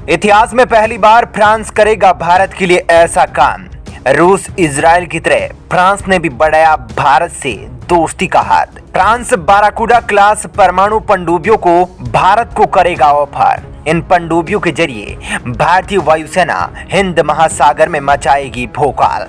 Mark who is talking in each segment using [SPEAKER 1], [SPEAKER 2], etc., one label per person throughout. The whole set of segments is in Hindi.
[SPEAKER 1] इतिहास में पहली बार फ्रांस करेगा भारत के लिए ऐसा काम। रूस इजराइल की तरह फ्रांस ने भी बढ़ाया भारत से दोस्ती का हाथ। फ्रांस बाराकूडा क्लास परमाणु पनडुब्बियों को भारत को करेगा ऑफर। इन पनडुब्बियों के जरिए भारतीय वायुसेना हिंद महासागर में मचाएगी भौकाल।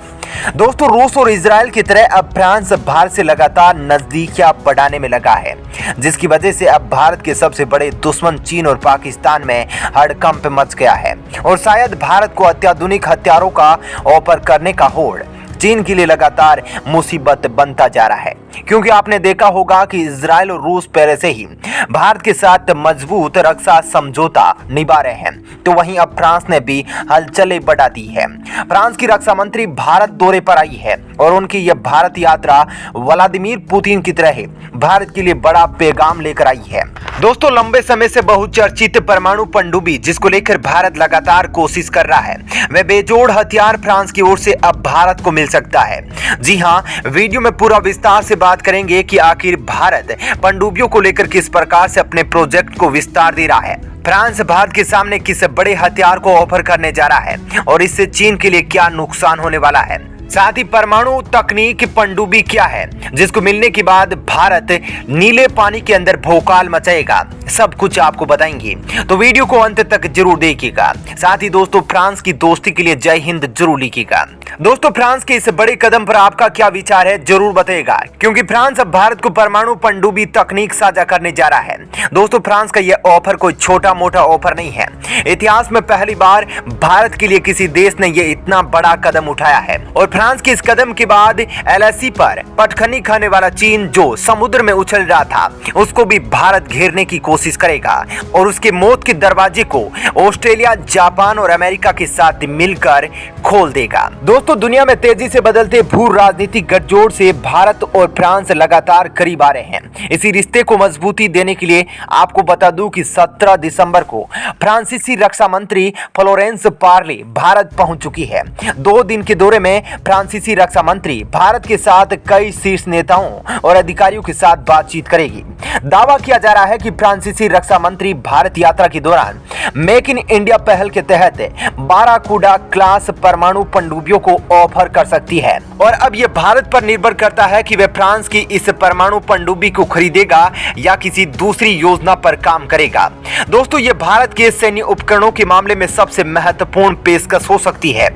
[SPEAKER 1] दोस्तों, रूस और इजराइल की तरह अब फ्रांस भारत से लगातार नजदीकियां बढ़ाने में लगा है, जिसकी वजह से अब भारत के सबसे बड़े दुश्मन चीन और पाकिस्तान में हड़कंप मच गया है और शायद भारत को अत्याधुनिक हथियारों का ऑफर करने का होड़ चीन के लिए लगातार मुसीबत बनता जा रहा है। क्योंकि आपने देखा होगा कि इजराइल और रूस पहले से ही भारत के साथ मजबूत रक्षा समझौता निभा रहे हैं, तो वहीं अब फ्रांस ने भी हलचलें बढ़ा दी है। फ्रांस की रक्षा मंत्री भारत दौरे पर आई है और उनकी यह भारत यात्रा व्लादिमीर पुतिन की तरह भारत के लिए बड़ा पैगाम लेकर आई है। दोस्तों, लंबे समय से बहुचर्चित परमाणु पनडुब्बी जिसको लेकर भारत लगातार कोशिश कर रहा है, वह बेजोड़ हथियार फ्रांस की ओर से अब भारत को मिल सकता है। जी हां, वीडियो में पूरा विस्तार से बात करेंगे कि आखिर भारत पनडुब्बियों को लेकर किस प्रकार से अपने प्रोजेक्ट को विस्तार दे रहा है, फ्रांस भारत के सामने किस बड़े हथियार को ऑफर करने जा रहा है और इससे चीन के लिए क्या नुकसान होने वाला है। साथ ही परमाणु तकनीक पनडुब्बी क्या है जिसको मिलने के बाद भारत नीले पानी के अंदर भौकाल मचाएगा, सब कुछ आपको बताएंगे, तो वीडियो को अंत तक जरूर देखिएगा। साथ ही दोस्तों, फ्रांस की दोस्ती के लिए जय हिंद जरूर लिखिएगा। दोस्तों, फ्रांस के इस बड़े कदम पर आपका क्या विचार है जरूर बताइएगा, क्योंकि फ्रांस अब भारत को परमाणु पनडुब्बी तकनीक साझा करने जा रहा है। दोस्तों, फ्रांस का यह ऑफर कोई छोटा मोटा ऑफर नहीं है। इतिहास में पहली बार भारत के लिए किसी देश ने यह इतना बड़ा कदम उठाया है और फ्रांस के इस कदम के बाद एलएसी पर पटखनी खाने वाला चीन जो समुद्र में उछल रहा था, उसको भी भारत घेरने की कोशिश करेगा और उसके मौत के दरवाजे को ऑस्ट्रेलिया, जापान और अमेरिका के साथ मिलकर खोल देगा। दोस्तों, दुनिया में तेजी से बदलते भू राजनीतिक गठजोड़ से भारत और फ्रांस लगातार करीब आ रहे हैं। इसी रिश्ते को मजबूती देने के लिए आपको बता दूं कि 17 दिसंबर को फ्रांसीसी रक्षा मंत्री फ्लोरेंस पार्ले भारत पहुंच चुकी है। 2 दिन के दौरे में फ्रांसीसी रक्षा मंत्री भारत के साथ कई शीर्ष नेताओं और अधिकारियों के साथ बातचीत करेगी। दावा किया जा रहा है कि फ्रांसीसी रक्षा मंत्री भारत यात्रा के दौरान मेक इन इंडिया पहल के तहत बाराकूडा क्लास परमाणु पनडुब्बियों को ऑफर कर सकती है और अब यह भारत पर निर्भर करता है कि वह फ्रांस की इस परमाणु पनडुब्बी को खरीदेगा या किसी दूसरी योजना पर काम करेगा। दोस्तों, यह भारत के सैन्य उपकरणों के मामले में सबसे महत्वपूर्ण पेशकश हो सकती है।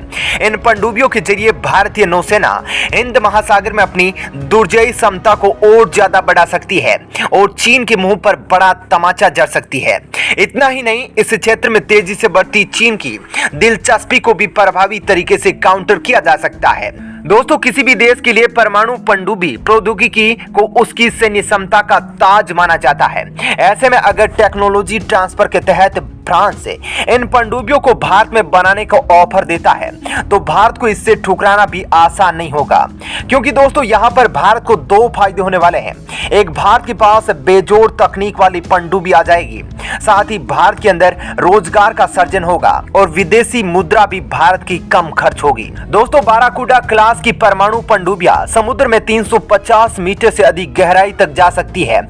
[SPEAKER 1] इन पनडुब्बियों के जरिए भारतीय नौसेना हिंद महासागर में अपनी दुर्जयी क्षमता को और ज्यादा बढ़ा सकती है और चीन के मुंह पर बड़ा तमाचा जड़ सकती है। इतना ही नहीं, इस क्षेत्र में तेजी से बढ़ती चीन की दिलचस्पी को भी प्रभावी तरीके से काउंटर किया जा सकता है। दोस्तों, किसी भी देश के लिए परमाणु पनडुब्बी प्रौद्योगिकी को उसकी सैन्य क्षमता का ताज माना जाता है। ऐसे में अगर टेक्नोलॉजी ट्रांसफर के तहत फ्रांस इन पनडुब्बियों को भारत में बनाने का ऑफर देता है, तो भारत को इससे ठुकराना भी आसान नहीं होगा, क्योंकि दोस्तों यहाँ पर भारत को 2 फायदे होने वाले हैं। एक, भारत के पास बेजोड़ तकनीक वाली पनडुब्बी आ जाएगी, साथ ही भारत के अंदर रोजगार का सर्जन होगा और विदेशी मुद्रा भी भारत की कम खर्च होगी। दोस्तों, बाराकूडा क्लास की परमाणु पनडुब्बियां समुद्र में 350 मीटर से अधिक गहराई तक जा सकती है।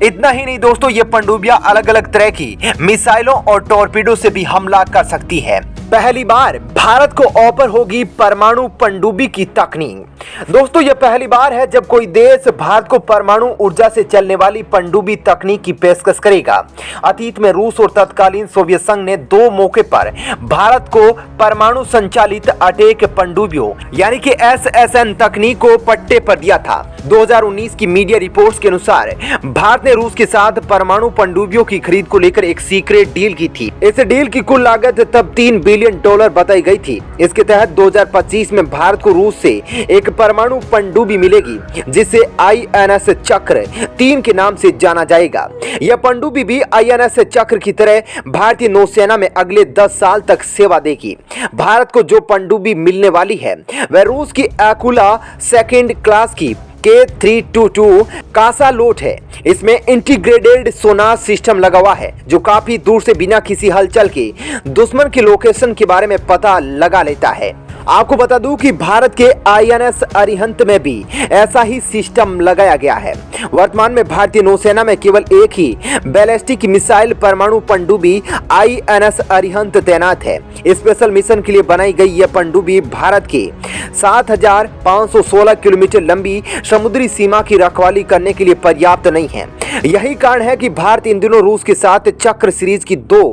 [SPEAKER 1] इतना ही नहीं दोस्तों, ये पनडुब्बियां अलग अलग तरह की मिसाइलों और टॉर्पीडो से भी हमला कर सकती है। पहली बार भारत को ऑफर होगी परमाणु पनडुब्बी की तकनीक। दोस्तों, यह पहली बार है जब कोई देश भारत को परमाणु ऊर्जा से चलने वाली पनडुब्बी तकनीक की पेशकश करेगा। अतीत में रूस और तत्कालीन सोवियत संघ ने 2 मौके पर भारत को परमाणु संचालित अटैक पनडुब्बियों यानी कि SSN तकनीक को पट्टे पर दिया था। 2019 की मीडिया रिपोर्ट्स के अनुसार भारत ने रूस के साथ परमाणु पनडुब्बियों की खरीद को लेकर एक सीक्रेट डील की थी। इस डील की कुल लागत तब $3 बिलियन बताई गई थी। इसके तहत 2025 में भारत को रूस से एक परमाणु पनडुब्बी मिलेगी, जिसे INS चक्र 3 के नाम से जाना जाएगा। यह पनडुब्बी भी INS चक्र की तरह भारतीय नौसेना में अगले 10 साल तक सेवा देगी। भारत को जो पनडुब्बी मिलने वाली है वह रूस की एकुला सेकंड क्लास की K322 कासालोट है। इसमें इंटीग्रेटेड सोनार सिस्टम लगा हुआ है जो काफी दूर से बिना किसी हलचल के दुश्मन की लोकेशन के बारे में पता लगा लेता है। आपको बता दूं कि भारत के INS अरिहंत में भी ऐसा ही सिस्टम लगाया गया है। वर्तमान में भारतीय नौसेना में केवल एक ही बैलिस्टिक मिसाइल परमाणु पनडुब्बी INS अरिहंत तैनात है। स्पेशल मिशन के लिए बनाई गई यह पनडुब्बी भारत के 7,516 किलोमीटर लंबी समुद्री सीमा की रखवाली करने के लिए पर्याप्त नहीं है। यही कारण है कि भारत इन दिनों रूस के साथ चक्र सीरीज की 2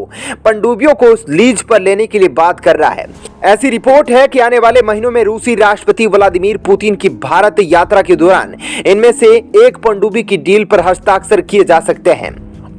[SPEAKER 1] पनडुब्बियों को लीज पर लेने के लिए बात कर रहा है। ऐसी रिपोर्ट है कि आने वाले महीनों में रूसी राष्ट्रपति व्लादिमीर पुतिन की भारत यात्रा के दौरान इनमें से एक पनडुब्बी की डील पर हस्ताक्षर किए जा सकते हैं।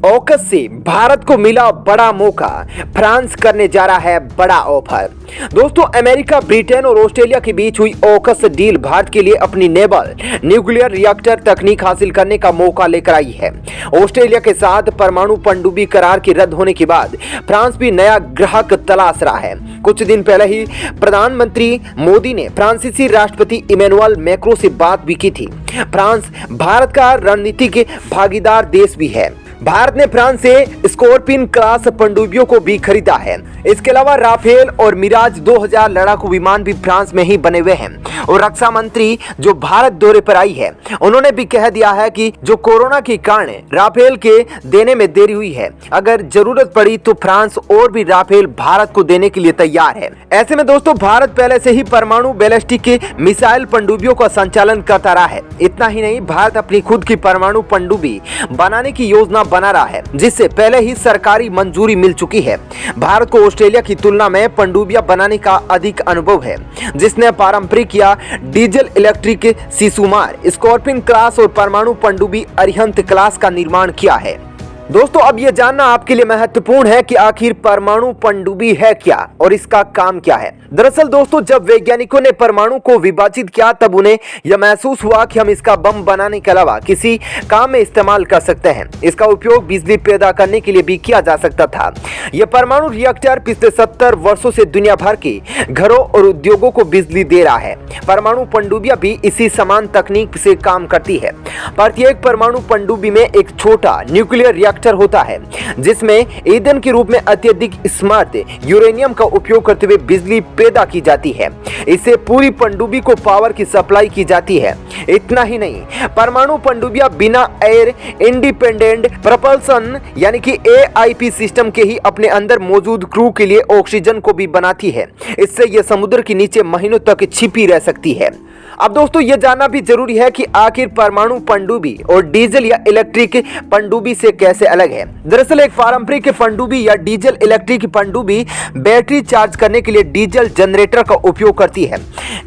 [SPEAKER 1] ऑकस से भारत को मिला बड़ा मौका, फ्रांस करने जा रहा है बड़ा ऑफर। दोस्तों, अमेरिका, ब्रिटेन और ऑस्ट्रेलिया के बीच हुई ऑकस डील भारत के लिए अपनी नेवल न्यूक्लियर रिएक्टर तकनीक हासिल करने का मौका लेकर आई है। ऑस्ट्रेलिया के साथ परमाणु पनडुब्बी करार के रद्द होने के बाद फ्रांस भी नया ग्राहक तलाश रहा है। कुछ दिन पहले ही प्रधानमंत्री मोदी ने फ्रांसीसी राष्ट्रपति इमैनुअल मैक्रों से बात भी की थी। फ्रांस भारत का रणनीतिक भागीदार देश भी है। भारत ने फ्रांस से स्कॉर्पियन क्लास पनडुब्बियों को भी खरीदा है। इसके अलावा राफेल और मिराज 2000 लड़ाकू विमान भी फ्रांस में ही बने हुए हैं। और रक्षा मंत्री जो भारत दौरे पर आई है, उन्होंने भी कह दिया है कि जो कोरोना के कारण राफेल के देने में देरी हुई है, अगर जरूरत पड़ी तो फ्रांस और भी राफेल भारत को देने के लिए तैयार है। ऐसे में दोस्तों, भारत पहले से ही परमाणु बैलिस्टिक मिसाइल पनडुब्बियों का संचालन करता रहा है। इतना ही नहीं, भारत अपनी खुद की परमाणु पनडुब्बी बनाने की योजना बना रहा है, जिससे पहले ही सरकारी मंजूरी मिल चुकी है। भारत को ऑस्ट्रेलिया की तुलना में पनडुब्बियां बनाने का अधिक अनुभव है, जिसने पारंपरिक या diesel electric Shishumar, scorpion class और परमाणु पनडुब्बी अरिहंत क्लास का निर्माण किया है। दोस्तों, अब यह जानना आपके लिए महत्वपूर्ण है कि आखिर परमाणु पनडुब्बी है क्या और इसका काम क्या है। दरअसल दोस्तों, जब वैज्ञानिकों ने परमाणु को विभाजित किया, तब उन्हें यह महसूस हुआ कि हम इसका बम बनाने के अलावा किसी काम में इस्तेमाल कर सकते हैं। इसका उपयोग बिजली पैदा करने के लिए भी किया जा सकता था। यह परमाणु रिएक्टर पिछले 70 वर्षों से दुनिया भर के घरों और उद्योगों को बिजली दे रहा है। परमाणु पनडुब्बियां भी इसी समान तकनीक से काम करती है। प्रत्येक परमाणु पनडुब्बी में एक छोटा न्यूक्लियर रिएक्टर होता है, जिसमें ईंधन के रूप में अत्यधिक स्मार्ट यूरेनियम का उपयोग करते हुए बिजली पैदा की जाती है। इससे पूरी पनडुब्बी को पावर की सप्लाई की जाती है। इतना ही नहीं, परमाणु पनडुब्बियां बिना एयर इंडिपेंडेंट प्रपल्सन यानी कि AIP सिस्टम के ही अपने अंदर मौजूद क्रू के लिए ऑक्सीजन को भी बनाती है। इससे यह समुद्र के नीचे महीनों तक छिपी रह सकती है। अब दोस्तों, यह जानना भी जरूरी है कि आखिर परमाणु पनडुब्बी और डीजल या इलेक्ट्रिक पनडुब्बी से कैसे अलग है। दरअसल एक पारंपरिक पनडुब्बी या डीजल इलेक्ट्रिक पनडुब्बी बैटरी चार्ज करने के लिए डीजल जनरेटर का उपयोग करती है।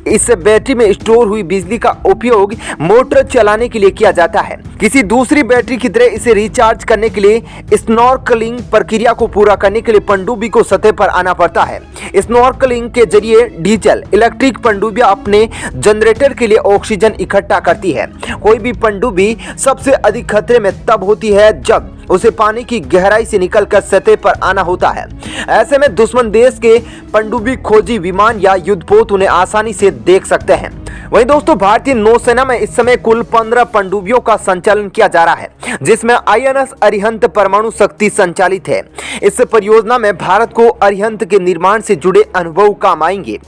[SPEAKER 1] इस बैटरी में स्टोर हुई बिजली का उपयोग मोटर चलाने के लिए किया जाता है। किसी दूसरी बैटरी की तरह इसे रिचार्ज करने के लिए स्नॉर्कलिंग प्रक्रिया को पूरा करने के लिए पनडुब्बी को सतह पर आना पड़ता है। स्नॉर्कलिंग के जरिए डीजल इलेक्ट्रिक पनडुब्बियां अपने जनरेटर के लिए ऑक्सीजन इकट्ठा करती है। कोई भी पनडुब्बी सबसे अधिक खतरे में तब होती है जब उसे पानी की गहराई से निकलकर सतह पर आना होता है। ऐसे में दुश्मन देश के पनडुब्बी खोजी विमान या युद्धपोत उन्हें आसानी से देख सकते हैं। वहीं दोस्तों, भारतीय नौसेना में इस समय कुल 15 पनडुब्बियों का संचालन किया जा रहा है, जिसमें INS अरिहंत परमाणु शक्ति संचालित है। इस परियोजना में भारत को अरिहंत के निर्माण से जुड़े अनुभव काम आएंगे।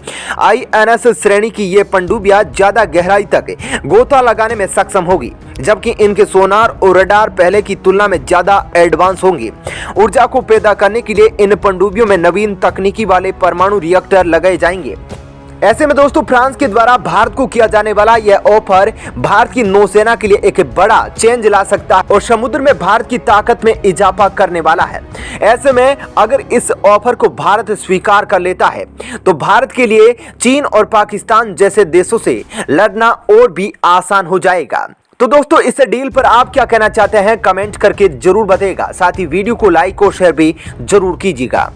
[SPEAKER 1] INS श्रेणी की ये पनडुब्बियां ज्यादा गहराई तक गोता लगाने में सक्षम होगी, जबकि इनके सोनार और रडार पहले की तुलना में ज्यादा एडवांस होंगे। ऊर्जा को पैदा करने के लिए इन पनडुब्बियों में नवीन तकनीकी वाले परमाणु रिएक्टर लगाए जाएंगे। ऐसे में दोस्तों, फ्रांस के द्वारा भारत को किया जाने वाला यह ऑफर भारत की नौसेना के लिए एक बड़ा चेंज ला सकता है और समुद्र में भारत की ताकत में इजाफा करने वाला है। ऐसे में अगर इस ऑफर को भारत स्वीकार कर लेता है तो भारत के लिए चीन और पाकिस्तान जैसे देशों से लड़ना और भी आसान हो जाएगा। तो दोस्तों, इस डील पर आप क्या कहना चाहते हैं, कमेंट करके जरूर बताइएगा। साथ ही वीडियो को लाइक और शेयर भी जरूर कीजिएगा।